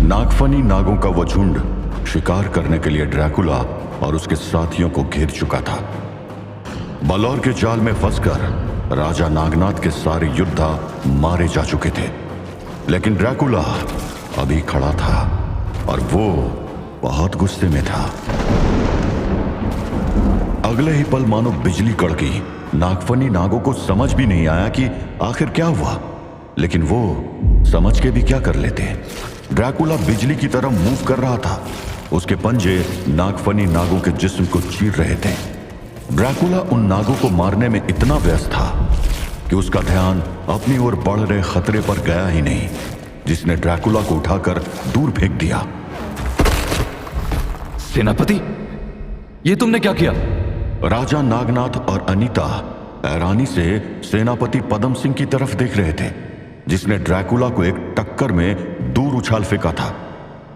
नागफनी नागों का वो झुंड शिकार करने के लिए ड्रैकुला और उसके साथियों को घेर चुका था। बलौर के जाल में फंसकर राजा नागनाथ के सारे योद्धा मारे जा चुके थे, लेकिन ड्रैकुला अभी खड़ा था और वो बहुत गुस्से में था। अगले ही पल मानो बिजली कड़की। नागफनी नागों को समझ भी नहीं आया कि आखिर क्या हुआ, लेकिन वो समझ के भी क्या कर लेते। ड्रैकुला बिजली की तरह मूव कर रहा था। उसके पंजे नागफनी नागों के जिस्म को चीर रहे थे। ड्रैकुला उन नागों को मारने में इतना व्यस्त था कि उसका ध्यान अपनी ओर बढ़ रहे खतरे पर गया ही नहीं, जिसने ड्रैकुला को उठाकर दूर फेंक दिया। सेनापति, ये तुमने क्या किया? राजा नागनाथ और अनीता हैरानी से सेनापति पदम सिंह की तरफ देख रहे थे, जिसने ड्रैकुला को एक टक्कर में दूर उछाल फेंका था।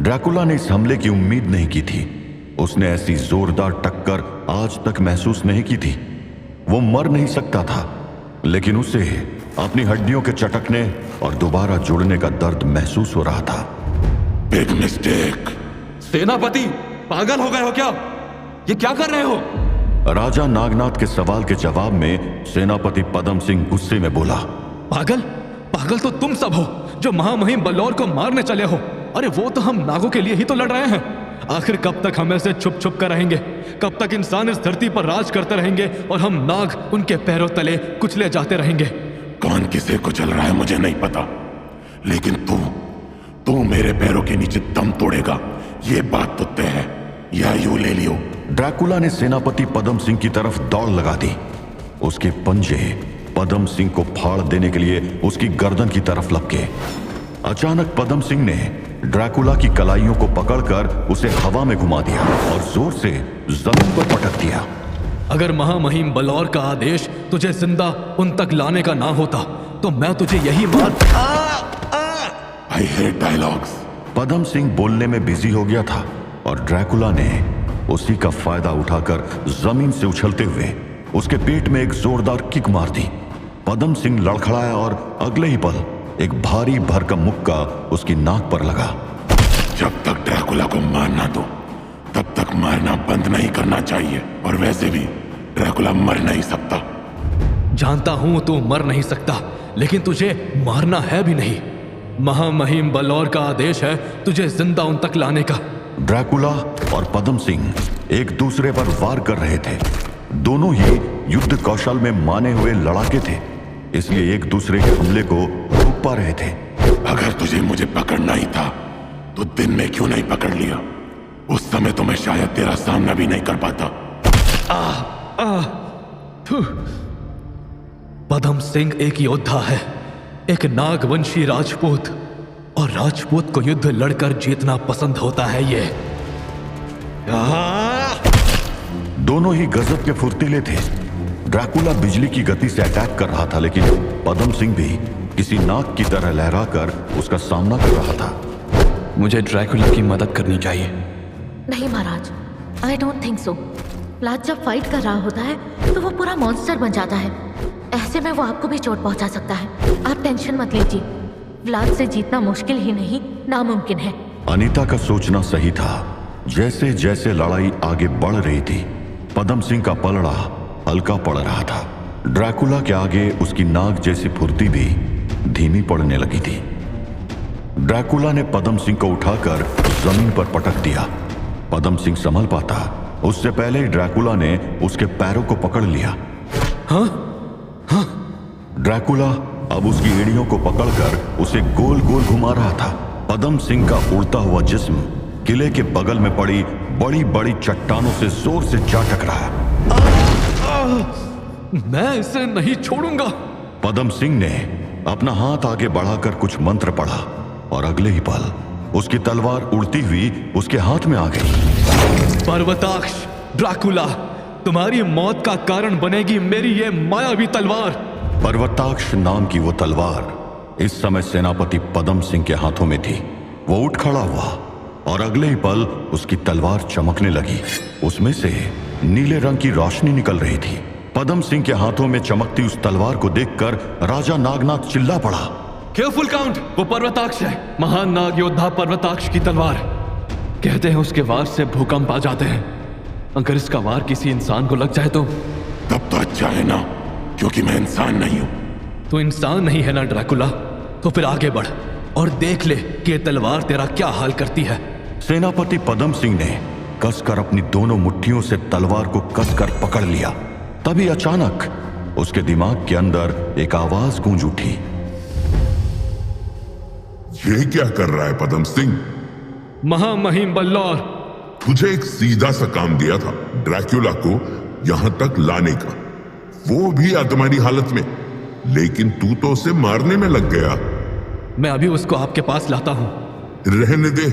ड्रैकुला ने इस हमले की उम्मीद नहीं की थी। उसने ऐसी जोरदार टक्कर आज तक महसूस नहीं की थी। वो मर नहीं सकता था, लेकिन उसे अपनी हड्डियों के चटकने और दोबारा जुड़ने का दर्द महसूस हो रहा था। Big mistake. सेनापति, पागल हो गए हो क्या? ये क्या कर रहे हो? राजा नागनाथ के सवाल के जवाब में सेनापति पदम सिंह गुस्से में बोला, पागल? पागल तो तुम सब हो जो महामहिम बलौर को मारने चले हो। अरे वो तो हम नागों के लिए ही तो लड़ रहे हैं। आखिर कब तक हम ऐसे छुप छुप कर रहेंगे? कब तक इंसान इस धरती पर राज करते रहेंगे और हम नाग उनके पैरों तले कुचले जाते रहेंगे? कौन किसे कुचल रहा है मुझे नहीं पता, लेकिन तू मेरे पैरों के नीचे दम तोड़ेगा, ये बात तो तय है, या यूं ले लियो। ड्रैकुला ने सेनापति पदम सिंह की तरफ दौड़ लगा दी। उसके पंजे पदम सिंह को फाड़ देने के लिए उसकी गर्दन की तरफ लपके। अचानक पदम सिंह ने ड्रैकुला की कलाइयों को पकड़कर उसे हवा में घुमा दिया और जोर से जमीन पर पटक दिया। अगर महामहिम बलौर का आदेश तुझे जिंदा उन तक लाने का ना होता तो मैं तुझे यही मार। I hate dialogues. Padam Singh बोलने में बिजी हो गया था और ड्रैकुला ने उसी का फायदा उठाकर जमीन से उछलते हुए उसके पेट में एक जोरदार किक मार दी। पदम सिंह लड़खड़ाया और अगले ही पल एक भारी भरकम मुक्का उसकी नाक पर लगा। जब तक ड्रैकुला को मारना दो तब तक मारना बंद नहीं करना चाहिए, और वैसे भी ड्रैकुला मर नहीं सकता। जानता हूं तू मर नहीं सकता, लेकिन तुझे मारना है भी नहीं। महामहिम बलौर का आदेश है तुझे जिंदा उन तक लाने का। ड्रैकुला और पदम सिंह एक दूसरे पर वार कर रहे थे। दोनों ही युद्ध कौशल में माने हुए लड़ाके थे, इसलिए एक दूसरे के हमले को रोक पा रहे थे। अगर तुझे मुझे पकड़ना ही था तो दिन में क्यों नहीं पकड़ लिया? उस समय तो मैं शायद तेरा सामना भी नहीं कर पाता। पदम सिंह एक योद्धा है, एक नागवंशी राजपूत, और राजपूत को युद्ध लड़कर जीतना पसंद होता है। ये दोनों ही गजब के फुर्तीले थे। ड्रैकुला बिजली की गति से अटैक कर रहा था, लेकिन पदम सिंह भी किसी नाग की तरह लहराकर उसका सामना कर रहा था। मुझे ड्रैकुला की मदद करनी चाहिए। नहीं महाराज, I don't think so. Vlad जब फाइट कर रहा होता है तो वो पूरा मॉन्स्टर बन जाता है। ऐसे में वो आपको भी चोट पहुंचा सकता है। आप टेंशन मत लीजिए, व्लाद से जीतना मुश्किल ही नहीं नामुमकिन है। अनीता का सोचना सही था। जैसे जैसे लड़ाई आगे बढ़ रही थी, पदम सिंह का पलड़ा हल्का पड़ रहा था। ड्रैकुला के आगे उसकी नाग जैसी फुर्ती भी धीमी पड़ने लगी थी। ड्रैकुला ने पदम सिंह को उठाकर जमीन पर पटक दिया। पदम सिंह संभल पाता उससे पहले ही ड्रैकुला ने उसके पैरों को पकड़ लिया। हाँ? हाँ? ड्रैकुला अब उसकी एड़ियों को पकड़कर उसे गोल गोल घुमा रहा था। पदम सिंह का उड़ता हुआ जिस्म किले के बगल में पड़ी बड़ी बड़ी चट्टानों से जोर से जा टकराया। मैं इसे नहीं छोड़ूंगा। पदम सिंह ने अपना हाथ आगे बढ़ाकर कुछ मंत्र पढ़ा और अगले ही पल उसकी तलवार उड़ती हुई उसके हाथ में आ गई। पर्वताक्ष ड्रैकुला, तुम्हारी मौत का कारण बनेगी मेरी ये मायावी तलवार। पर्वताक्ष नाम की वो तलवार इस समय सेनापति पदम सिंह के हाथों में थी। वो उठ खड़ा हुआ और अगले ही पल उसकी तलवार चमकने लगी। उसमें से नीले रंग की रोशनी निकल रही थी। पदम सिंह के हाथों में चमकती उस तलवार को देखकर राजा नागनाथ चिल्ला पड़ा, केयरफुल काउंट। वो पर्वताक्ष है, महान नाग योद्धा पर्वताक्ष की तलवार। कहते हैं उसके वार से भूकंप आ जाते हैं। अगर इसका वार किसी इंसान को लग जाए तो तब तो अच्छा है ना, क्योंकि मैं इंसान नहीं हूं। तू इंसान नहीं है ना ड्रैकुला, तो फिर आगे बढ़ और देख ले कि ये तलवार तेरा क्या हाल करती है। सेनापति पदम सिंह ने कसकर अपनी दोनों मुट्ठियों से तलवार को कसकर पकड़ लिया। तभी अचानक उसके दिमाग के अंदर एक आवाज गूंज उठी। ये क्या कर रहा है पदम सिंह? महामहिम बल्लौर, तुझे एक सीधा सा काम दिया था, ड्रैक्युला को यहां तक लाने का, वो भी अधमरी हालत में, लेकिन तू तो उसे मारने में लग गया। मैं अभी उसको आपके पास लाता हूं। रहने दे,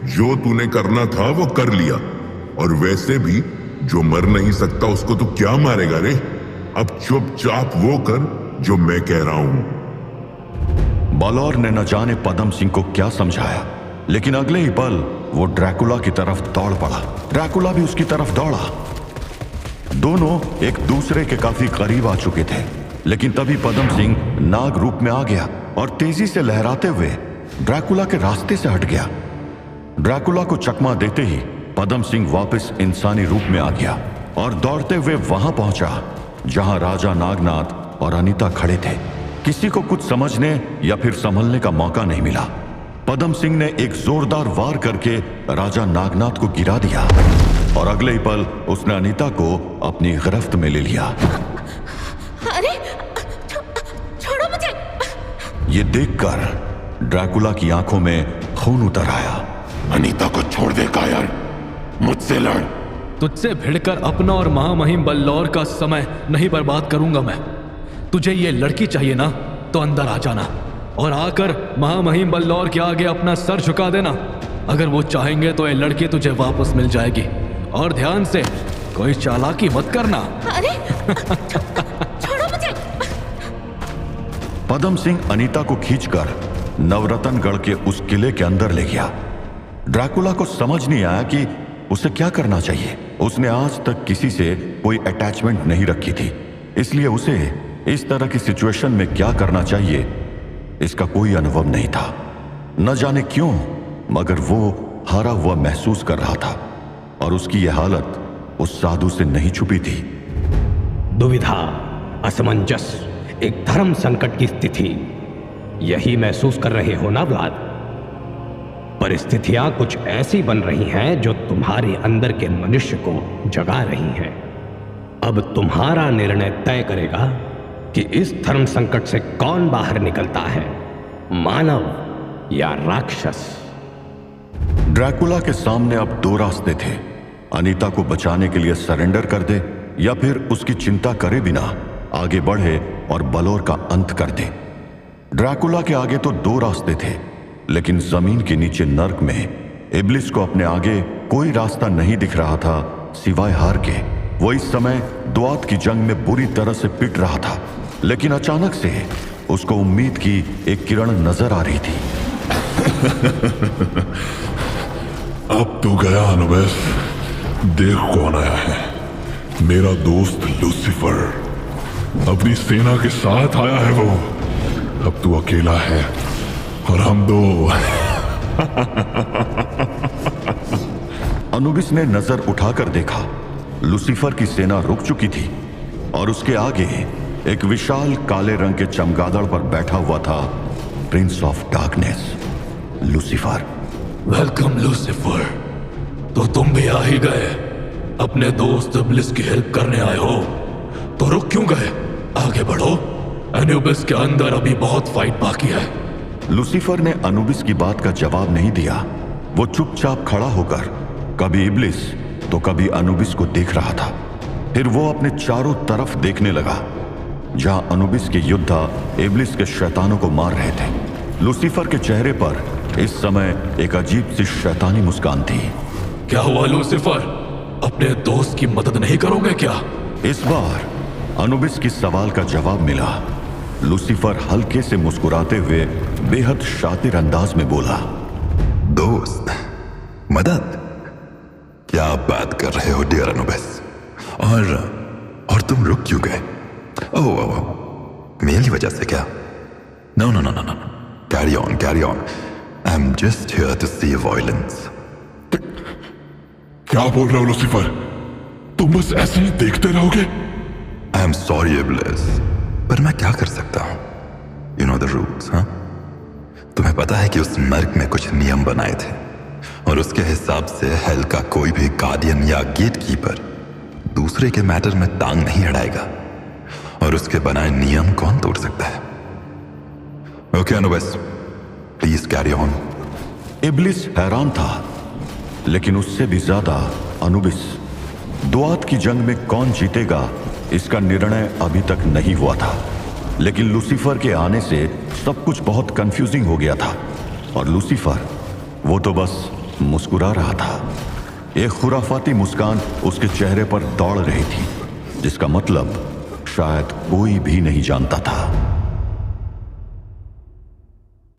जो तूने करना था वो कर लिया। और वैसे भी जो मर नहीं सकता उसको तो क्या मारेगा रे? अब चुपचाप वो कर जो मैं कह रहा हूं। बलौर ने न जाने पदम सिंह को क्या समझाया, लेकिन अगले ही पल वो ड्रैकुला की तरफ दौड़ पड़ा। ड्रैकुला भी उसकी तरफ दौड़ा। दोनों एक दूसरे के काफी करीब आ चुके थे, लेकिन तभी पदम सिंह नाग रूप में आ गया और तेजी से लहराते हुए ड्रैकुला के रास्ते से हट गया। ड्रैकुला को चकमा देते ही पदम सिंह वापस इंसानी रूप में आ गया और दौड़ते हुए वहां पहुंचा जहां राजा नागनाथ और अनीता खड़े थे। किसी को कुछ समझने या फिर संभलने का मौका नहीं मिला। पदम सिंह ने एक जोरदार वार करके राजा नागनाथ को गिरा दिया और अगले ही पल उसने अनीता को अपनी गिरफ्त में ले लिया। अरे छोड़ो मुझे। ये देखकर ड्रैकुला की आंखों में खून उतर आया। अनीता को छोड़ दे कायर, मुझसे लड़। तुझसे भिड़कर अपना और महामहिम बल्लौर का समय नहीं बर्बाद करूंगा मैं। तुझे ये लड़की चाहिए ना, तो अंदर आ जाना और आकर महामहिम बल्लौर के आगे अपना सर झुका देना। अगर वो चाहेंगे तो ये लड़की तुझे वापस मिल जाएगी। और ध्यान से, कोई चालाकी मत करना। अरे छोड़ो मुझे। पदम सिंह अनीता को खींचकर नवरत्नगढ़ के उस किले के अंदर ले गया। ड्रैकुला को समझ नहीं आया कि उसे क्या करना चाहिए। उसने आज तक किसी से कोई अटैचमेंट नहीं रखी थी, इसलिए उसे इस तरह की सिचुएशन में क्या करना चाहिए इसका कोई अनुभव नहीं था। न जाने क्यों, मगर वो हारा हुआ महसूस कर रहा था और उसकी यह हालत उस साधु से नहीं छुपी थी। दुविधा, असमंजस, एक धर्म संकट की स्थिति, यही महसूस कर रहे हो ना व्लाद? परिस्थितियां कुछ ऐसी बन रही हैं जो तुम्हारे अंदर के मनुष्य को जगा रही हैं। अब तुम्हारा निर्णय तय करेगा कि इस धर्म संकट से कौन बाहर निकलता है, मानव या राक्षस। ड्रैकुला के सामने अब दो रास्ते थे। अनीता को बचाने के लिए सरेंडर कर दे या फिर उसकी चिंता करे बिना आगे बढ़े और बलौर का अंत कर दे। ड्रैकुला के आगे तो दो रास्ते थे, लेकिन जमीन के नीचे नर्क में इब्लिस को अपने आगे कोई रास्ता नहीं दिख रहा था सिवाय हार के। वो इस समय दुआत की जंग में बुरी तरह से पिट रहा था, लेकिन अचानक से उसको उम्मीद की एक किरण नजर आ रही थी। अब तू गया अनुबेस, देख कौन आया है। मेरा दोस्त लूसीफर अपनी सेना के साथ आया है वो। अब तू अकेला है और हम दो। अनुबिस ने नजर उठाकर देखा। लूसीफर की सेना रुक चुकी थी और उसके आगे एक विशाल काले रंग के चमगादड़ पर बैठा हुआ था Prince of darkness, Lucifer. Welcome Lucifer, तो तुम भी आ ही गए। अपने दोस्त इब्लिस की हेल्प करने आए हो, तो रुक क्यों गए? आगे बढ़ो, अनुबिस के अंदर अभी बहुत फाइट बाकी है। लूसीफर ने अनुबिस की बात का जवाब नहीं दिया। वो चुपचाप खड़ा होकर कभी इब्लिस तो कभी अनुबिस को देख रहा था। फिर वो अपने चारों तरफ देखने लगा, जहां अनुबिस के योद्धा इब्लिस के शैतानों को मार रहे थे। लूसीफर के चेहरे पर इस समय एक अजीब सी शैतानी मुस्कान थी। क्या हुआ लूसीफर, अपने दोस्त की मदद नहीं करोगे क्या? इस बार अनुबिस की सवाल का जवाब मिला। लूसीफर हल्के से मुस्कुराते हुए बेहद शातिर अंदाज में बोला, दोस्त, मदद? क्या आप बात कर रहे हो डियर अनुबिस? और तुम रुक क्यों गए? ओह, मेरी वजह से क्या? No no no no no, Carry on, carry on. I'm just here to see violence. क्या बोल रहे हो लूसीफर? तुम बस ऐसे ही देखते रहोगे? I'm sorry, Iblis. पर मैं क्या कर सकता हूं? You know the rules, हाँ? तुम्हें पता है कि उस नर्क में कुछ नियम बनाए थे और उसके हिसाब से हेल का कोई भी गार्डियन या गेट कीपर दूसरे के मैटर में टांग नहीं अड़ाएगा और उसके बनाए नियम कौन तोड़ सकता है? Okay Anubis, please carry on. Iblis हैरान था, लेकिन उससे भी ज्यादा अनुबिस। दुआत की जंग में कौन जीतेगा इसका निर्णय अभी तक नहीं हुआ था, लेकिन लूसीफर के आने से सब कुछ बहुत कंफ्यूजिंग हो गया था और लूसीफर वो तो बस मुस्कुरा रहा था। एक खुराफाती मुस्कान उसके चेहरे पर दौड़ रही थी, जिसका मतलब शायद कोई भी नहीं जानता था।